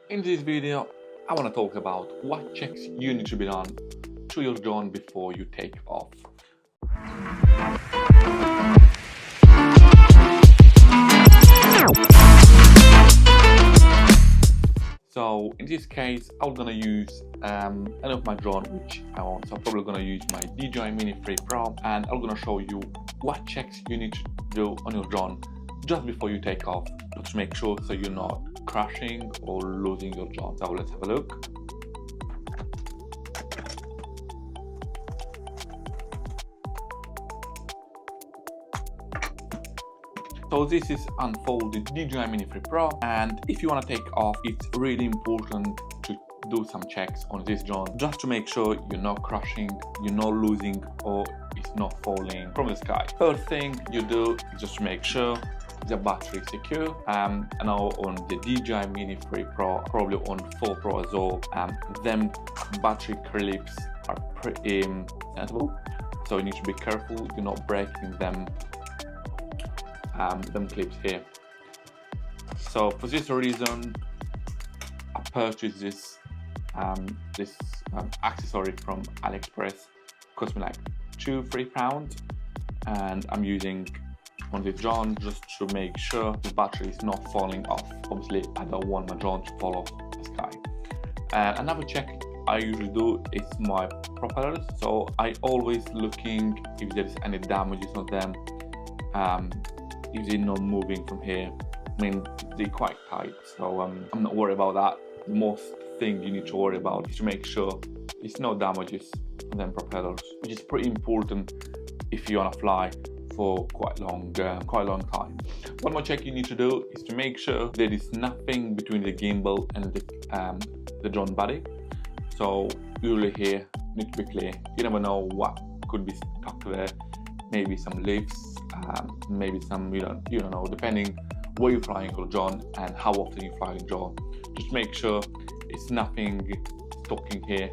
In this video, I want to talk about what checks you need to be done to your drone before you take off. So in this case, I'm gonna use any of my drone which I want. So I'm probably gonna use my DJI Mini 3 Pro, and I'm gonna show you what checks you need to do on your drone just before you take off, to make sure so you're not crashing or losing your drone. So let's have a look. So this is unfolded DJI Mini 3 Pro, and if you want to take off, it's really important to do some checks on this drone just to make sure you're not crashing, you're not losing, or it's not falling from the sky. First thing you do is just to make sure the battery is secure. And now on the DJI Mini 3 Pro, probably on 4 Pro as well, them battery clips are pretty sensible, so you need to be careful you're not breaking them clips here. So for this reason, I purchased this accessory from AliExpress. It cost me like £2-3, and I'm using on the drone just to make sure the battery is not falling off. Obviously, I don't want my drone to fall off the sky. Another check I usually do is my propellers. So I always looking if there is any damages on them. If they're not moving from here, I mean, they're quite tight, so I'm not worried about that. The most thing you need to worry about is to make sure there's no damages on them propellers, which is pretty important if you want to fly for quite a long time. One more check you need to do is to make sure there is nothing between the gimbal and the drone body. So usually here need to be clear. You never know what could be stuck there. Maybe some leaves, maybe some, you don't know, depending where you're flying your drone and how often you fly your drone. Just make sure it's nothing stuck in here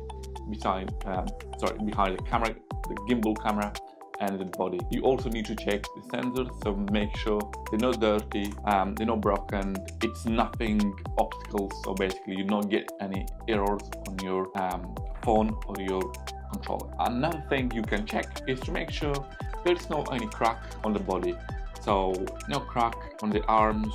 behind the camera, the gimbal camera, and the body. You also need to check the sensors, so make sure they're not dirty, they're not broken, it's nothing obstacles, so basically you don't get any errors on your phone or your controller. Another thing you can check is to make sure there's no any crack on the body, so no crack on the arms,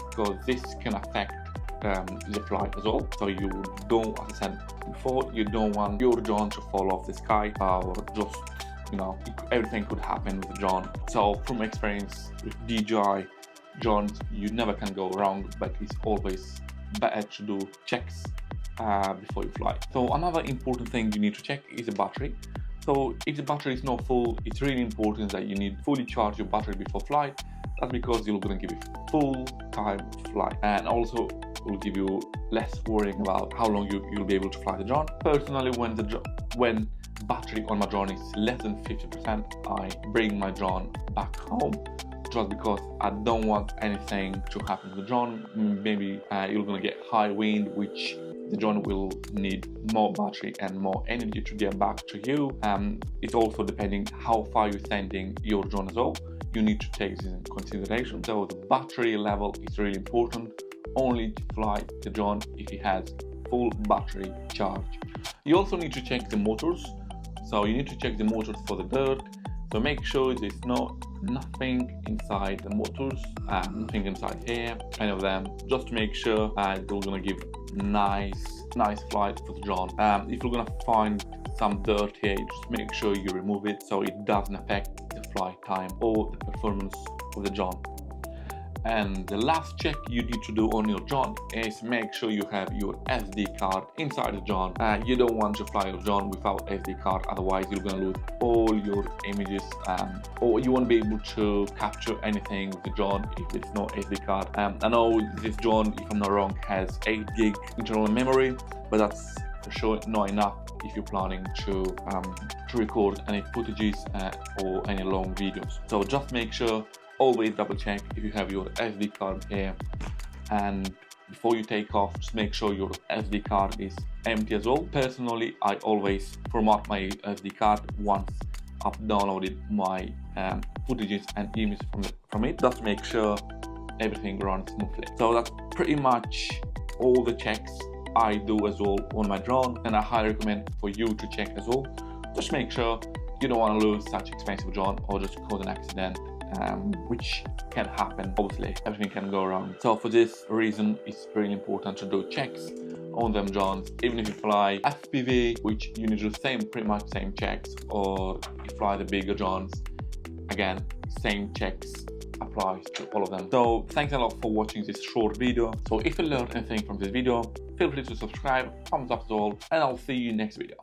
because this can affect the flight as well. So you don't, as I said before, you don't want your drone to fall off the sky, or just, everything could happen with the drone. So from experience with DJI drones, you never can go wrong, but it's always better to do checks before you fly. So another important thing you need to check is the battery. So if the battery is not full, it's really important that you need to fully charge your battery before flight. That's because you're going to give you full time to fly, and also will give you less worrying about how long you'll be able to fly the drone. Personally, when battery on my drone is less than 50%, I bring my drone back home, just because I don't want anything to happen to the drone. Maybe you're going to get high wind, which the drone will need more battery and more energy to get back to you. It's also depending how far you're sending your drone as well. You need to take this in consideration. So the battery level is really important. Only to fly the drone if it has full battery charge. You also need to check the motors. So you need to check the motors for the dirt. So make sure there's nothing inside the motors, nothing inside here, any of them, just to make sure they're gonna give nice flight for the drone. If you're gonna find some dirt here, just make sure you remove it so it doesn't affect the flight time or the performance of the drone. And the last check you need to do on your drone is make sure you have your SD card inside the drone. You don't want to fly your drone without SD card, otherwise you're going to lose all your images, or you won't be able to capture anything with the drone if there's no SD card. I know this drone, if I'm not wrong, has 8 gig internal memory, but that's for sure not enough if you're planning to record any footages or any long videos. So just make sure, always double check if you have your SD card here, and before you take off, just make sure your SD card is empty as well. Personally, I always format my SD card once I've downloaded my footages and images from it, just to make sure everything runs smoothly. So that's pretty much all the checks I do as well on my drone, and I highly recommend for you to check as well. Just make sure you don't want to lose such expensive drone or just cause an accident, which can happen. Obviously everything can go wrong, so for this reason it's really important to do checks on them drones. Even if you fly FPV, which you need to do pretty much same checks, or you fly the bigger drones, again same checks applies to all of them. So thanks a lot for watching this short video. So if you learned anything from this video, feel free to subscribe, thumbs up as well, and I'll see you next video.